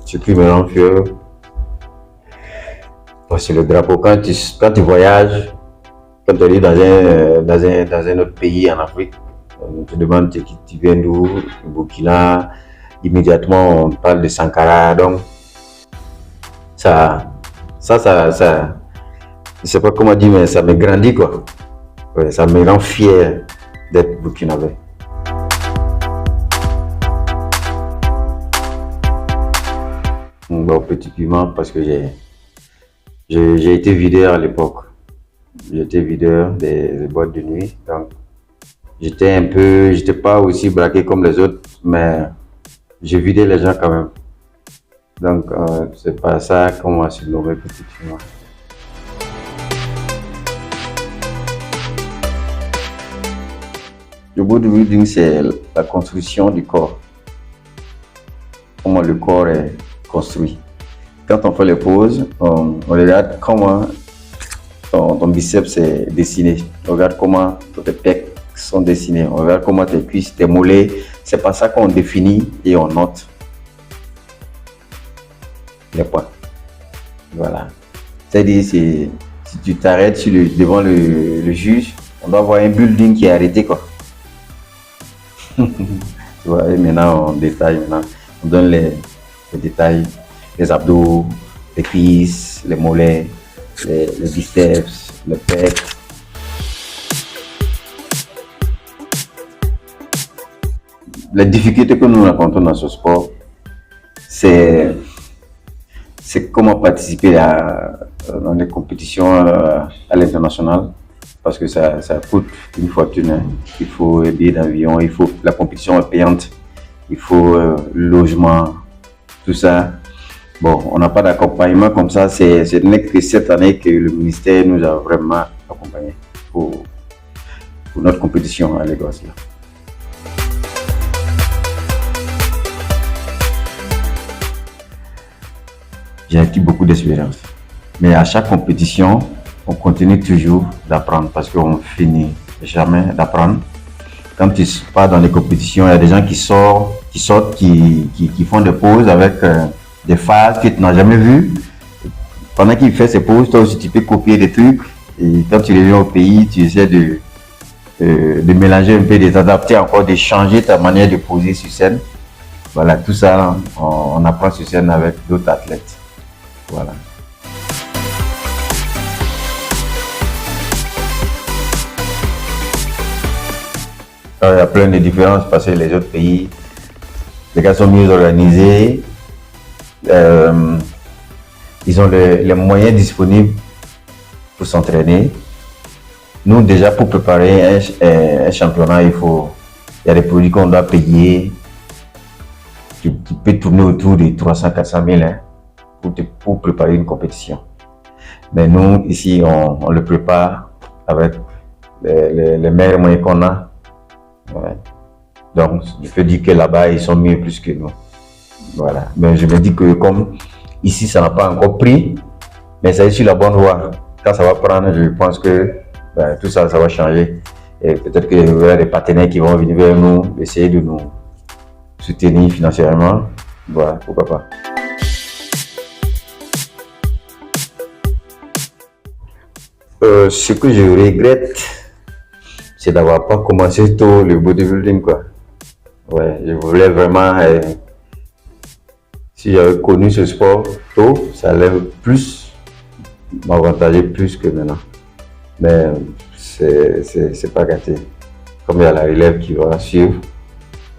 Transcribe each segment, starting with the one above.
Ce qui me rend fier, c'est le drapeau. Quand tu voyages, quand tu es dans un autre pays en Afrique, on te demande tu viens d'où, du Burkina, immédiatement on parle de Sankara. Donc, ça, je sais pas comment dire, mais ça me grandit quoi. Ouais, ça me rend fier d'être burkinabé. Bon, petit piment parce que j'ai été videur à l'époque. J'étais videur des boîtes de nuit. Donc, j'étais pas aussi braqué comme les autres, mais j'ai vidé les gens quand même. Donc, c'est pas ça qu'on m'a surnommé petit piment. Le bodybuilding, c'est la construction du corps. Comment le corps est construit. Quand on fait les poses, on regarde comment ton biceps est dessiné. On regarde comment tes pecs sont dessinés. On regarde comment tes cuisses, tes mollets. C'est pas ça qu'on définit et on note les points. Voilà. C'est-à-dire, si tu t'arrêtes devant le juge, on doit avoir un building qui est arrêté quoi. Tu vois, et maintenant on détaille, on donne les détails, les abdos, les cuisses, les mollets, les biceps, le pec. Les difficultés que nous rencontrons dans ce sport, c'est comment participer dans les compétitions à l'international. Parce que ça coûte une fortune. Hein. Il faut un billet d'avion, la compétition est payante, il faut le logement, tout ça. Bon, on n'a pas d'accompagnement comme ça. C'est que cette année que le ministère nous a vraiment accompagnés pour notre compétition à Lagos. Là. J'ai acquis beaucoup d'expérience. Mais à chaque compétition, on continue toujours d'apprendre parce qu'on finit jamais d'apprendre. Quand tu pars dans les compétitions, il y a des gens qui sortent, qui font des poses avec des phases que tu n'as jamais vues. Pendant qu'il fait ses poses, toi aussi tu peux copier des trucs. Et quand tu reviens au pays, tu essaies de mélanger un peu, de t'adapter encore, de changer ta manière de poser sur scène. Voilà, tout ça, on apprend sur scène avec d'autres athlètes. Voilà. Il y a plein de différences parce que les autres pays, les gars sont mieux organisés, ils ont les moyens disponibles pour s'entraîner. Nous, déjà, pour préparer un championnat, il y a des produits qu'on doit payer qui peut tourner autour de 300-400 000 hein, pour préparer une compétition. Mais nous, ici, on le prépare avec les meilleurs moyens qu'on a. Ouais. Donc, je peux dire que là-bas, ils sont mieux plus que nous. Voilà. Mais je me dis que comme ici, ça n'a pas encore pris, mais ça est sur la bonne voie. Quand ça va prendre, je pense que tout ça, ça va changer. Et peut-être qu'il y aura des partenaires qui vont venir vers nous, essayer de nous soutenir financièrement. Voilà, pourquoi pas. Ce que je regrette, c'est d'avoir pas commencé tôt le bodybuilding quoi. Ouais, je voulais vraiment si j'avais connu ce sport tôt, ça allait plus m'avantager plus que maintenant. Mais c'est pas gâté. Comme il y a la relève qui va suivre,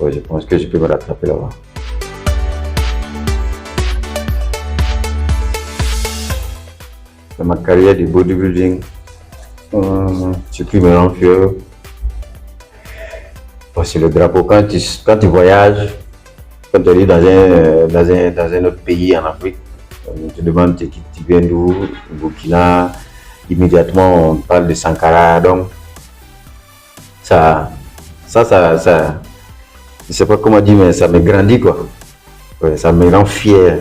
ouais, je pense que je peux me rattraper là-bas. Dans ma carrière de bodybuilding, ce qui me rend fier, c'est le drapeau. Quand tu voyages, quand tu es dans un autre pays en Afrique, on te demande tu viens d'où, Burkina, immédiatement on parle de Sankara. Donc, ça, je sais pas comment dire, mais ça me grandit quoi. Ouais, ça me rend fier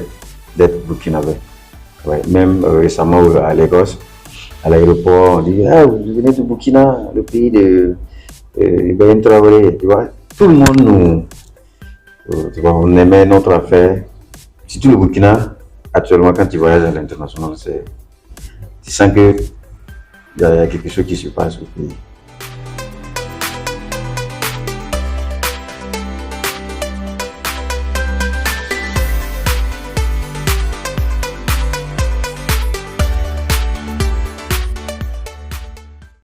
d'être burkinabé. Ouais, même récemment à Lagos, à l'aéroport, on dit vous venez du Burkina, le pays de Ibrahim Traoré, tu vois. Tout le monde tu vois, on aimait notre affaire Surtout le Burkina, actuellement, quand tu voyages à l'international, tu sens que il y a quelque chose qui se passe au pays.